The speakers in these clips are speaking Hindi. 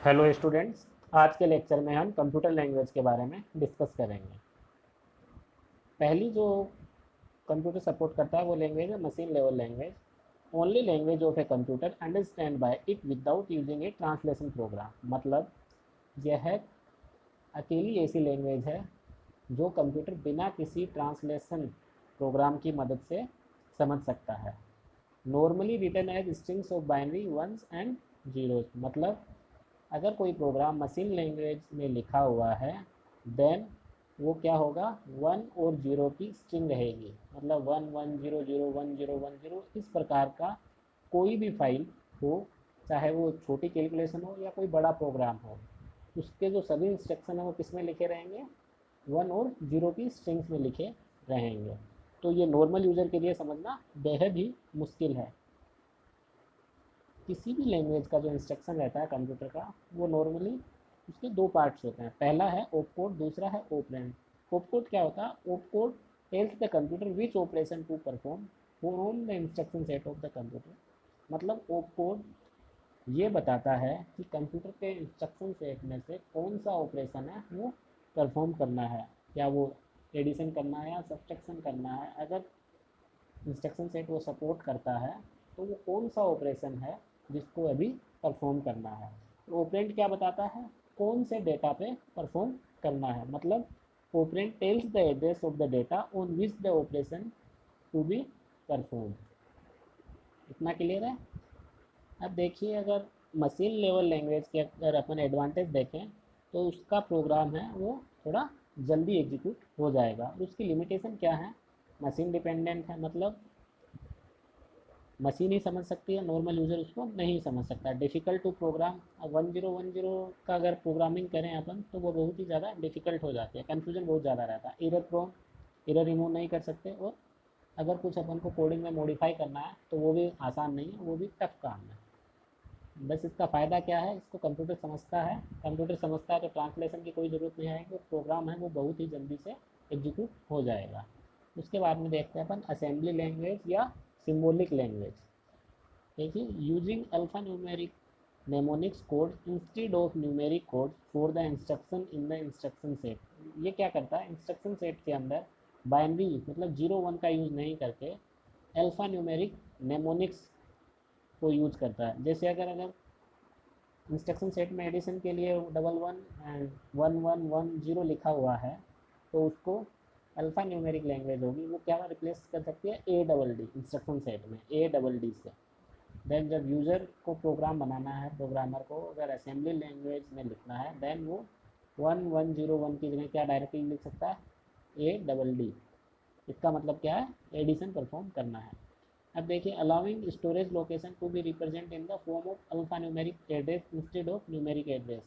Hello students. आज के लेक्चर में हम कंप्यूटर लैंग्वेज के बारे में डिस्कस करेंगे। पहली जो कंप्यूटर सपोर्ट करता है वो लैंग्वेज है machine level language. Only language of a computer understand by it without using a translation program. मतलब यह अकेली ऐसी लैंग्वेज है जो कंप्यूटर बिना किसी ट्रांसलेशन प्रोग्राम की मदद से समझ सकता है। Normally written as strings of binary ones and zeros. मतलब अगर कोई प्रोग्राम मशीन लैंग्वेज में लिखा हुआ है देन वो क्या होगा, वन और जीरो की स्ट्रिंग रहेगी। मतलब one one zero zero one zero one zero इस प्रकार का कोई भी फाइल हो, चाहे वो छोटी कैलकुलेशन हो या कोई बड़ा प्रोग्राम हो, उसके जो सभी इंस्ट्रक्शन है वो किस में लिखे रहेंगे, वन और जीरो की स्ट्रिंग्स में लिखे रहेंगे। तो ये नॉर्मल यूज़र के लिए समझना बेहद ही मुश्किल है। किसी भी लैंग्वेज का जो इंस्ट्रक्शन रहता है कंप्यूटर का, वो नॉर्मली उसके दो पार्ट्स होते हैं। पहला है ओप कोड, दूसरा है ऑपरेंड। ओप कोड क्या होता है? Op code tells the computer which operation to perform from the instruction set of the computer. मतलब ओप कोड ये बताता है कि कंप्यूटर के इंस्ट्रक्शन सेट में से कौन सा ऑपरेशन है वो परफॉर्म करना है, या वो एडिशन करना है या सब्ट्रैक्शन करना है। अगर इंस्ट्रक्शन सेट वो सपोर्ट करता है तो वो कौन सा ऑपरेशन है जिसको अभी परफॉर्म करना है। ऑपरेंड क्या बताता है? कौन से डेटा पे परफॉर्म करना है। मतलब operand tells the address of the data on which the operation to be perform. इतना क्लियर है? अब देखिए, अगर मशीन लेवल लैंग्वेज के अगर अपन एडवांटेज देखें तो उसका प्रोग्राम है वो थोड़ा जल्दी एग्जीक्यूट हो जाएगा। उसकी लिमिटेशन क्या है? मशीन डिपेंडेंट है। मतलब मशीन ही समझ सकती है, नॉर्मल यूज़र उसको नहीं समझ सकता। Difficult to program. अब 1010 का अगर प्रोग्रामिंग करें अपन तो वो बहुत ही ज़्यादा डिफ़िकल्ट हो जाती है, कन्फ्यूजन बहुत ज़्यादा रहता है। एरर प्रोन, एरर रिमूव नहीं कर सकते। और अगर कुछ अपन को कोडिंग में मॉडिफाई करना है तो वो भी आसान नहीं है, वो भी टफ काम है। बस इसका फ़ायदा क्या है, इसको कंप्यूटर समझता है। कंप्यूटर समझता है तो ट्रांसलेशन की कोई ज़रूरत नहीं आएगी, और प्रोग्राम है वो बहुत ही जल्दी से एग्जीक्यूट हो जाएगा। उसके बाद में देखते हैं अपन असेंबली लैंग्वेज या सिम्बोलिक लैंग्वेज। देखिए, using alpha numeric mnemonics code instead of numeric code for the instruction in the instruction set. ये क्या करता है, इंस्ट्रक्शन सेट के अंदर बाइनरी मतलब जीरो वन का यूज़ नहीं करके अल्फा न्यूमेरिक नेमोनिक्स को यूज करता है। जैसे अगर अगर इंस्ट्रक्शन सेट में एडिशन के लिए double one and one one one zero लिखा हुआ है तो उसको अल्फा न्यूमेरिक लैंग्वेज होगी वो क्या रिप्लेस कर सकती है, A double D. Instruction set में ए डबल डी से देन जब यूज़र को प्रोग्राम बनाना है, प्रोग्रामर को अगर असेंबली लैंग्वेज में लिखना है देन वो वन वन जीरो वन की जगह क्या डायरेक्टली लिख सकता है, ए डबल डी। इसका मतलब क्या है, एडिशन परफॉर्म करना है। अब देखिए, allowing storage location to be represent in the form of alpha numeric address instead of numeric address.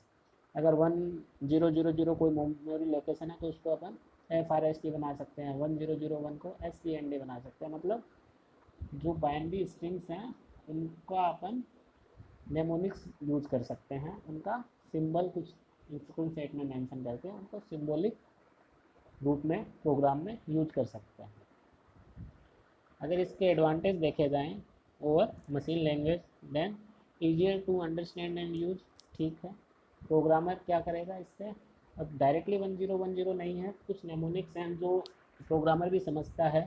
अगर वन जीरो जीरो जीरो कोई मेमोरी लोकेशन है तो उसको अपन एफ आर एस टी बना सकते हैं, वन जीरो जीरो वन को एस सी एन डी बना सकते हैं। मतलब जो बाइनरी स्ट्रिंग्स हैं उनका अपन नेमोनिक्स यूज कर सकते हैं, उनका सिंबल कुछ इंस्ट्रक्शन सेट में मेंशन करके उनको सिंबॉलिक रूप में प्रोग्राम में यूज कर सकते हैं। अगर इसके एडवांटेज देखे जाएँ over machine language than easier to understand and use. ठीक है, प्रोग्रामर क्या करेगा इससे, अब directly one zero one zero नहीं है, कुछ नेमोनिक्स हैं जो प्रोग्रामर भी समझता है,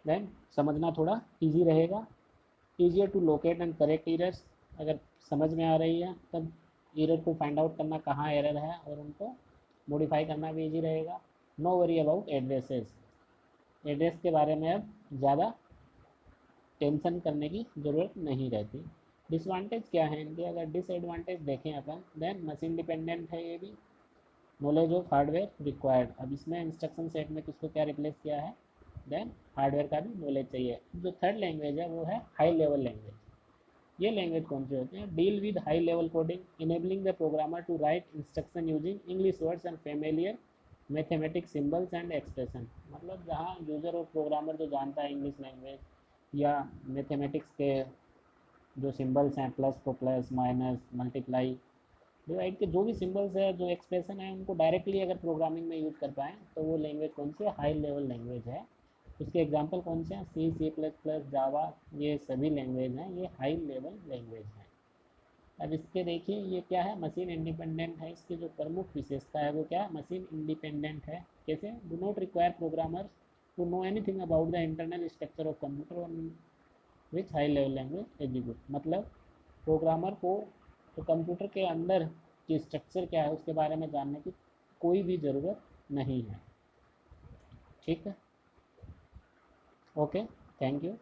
देन समझना थोड़ा ईजी रहेगा। Easier to locate and correct errors. अगर समझ में आ रही है तब एरर को फाइंड आउट करना कहाँ एरर है और उनको मॉडिफाई करना भी ईजी रहेगा। No worry about addresses. Address के बारे में अब ज़्यादा टेंशन करने की ज़रूरत नहीं रहती। डिसवांटेज क्या है इनके, अगर डिसएडवांटेज देखें अपन देन मशीन डिपेंडेंट है ये भी। Knowledge of hardware required. अब इसमें इंस्ट्रक्शन सेट में किसको क्या रिप्लेस किया है, देन हार्डवेयर का भी नॉलेज चाहिए। जो थर्ड लैंग्वेज है वो है हाई लेवल लैंग्वेज। ये लैंग्वेज कौन से होते हैं, deal with high level coding enabling the programmer to write instruction using English words and familiar mathematics symbols and expression. मतलब जहाँ यूज़र और प्रोग्रामर जो जानता है इंग्लिश लैंग्वेज या मैथमेटिक्स के जो सिंबल्स हैं, प्लस को प्लस, माइनस, मल्टीप्लाई, डिवाइड के जो भी सिंबल्स है, जो एक्सप्रेशन है, उनको डायरेक्टली अगर प्रोग्रामिंग में यूज़ कर पाएँ तो वो लैंग्वेज कौन सी है, हाई लेवल लैंग्वेज है। उसके एग्जांपल कौन से हैं, सी सी प्लस प्लस, जावा, ये सभी लैंग्वेज हैं, ये हाई लेवल लैंग्वेज हैं। अब इसके देखिए ये क्या है, मशीन इंडिपेंडेंट है। इसकी जो प्रमुख विशेषता है वो क्या है, मशीन इंडिपेंडेंट है। कैसे, do not require programmers to know anything about the internal structure of computer on which high level language execute. मतलब प्रोग्रामर को तो कंप्यूटर के अंदर की स्ट्रक्चर क्या है उसके बारे में जानने की कोई भी ज़रूरत नहीं है। ठीक है, ओके, थैंक यू।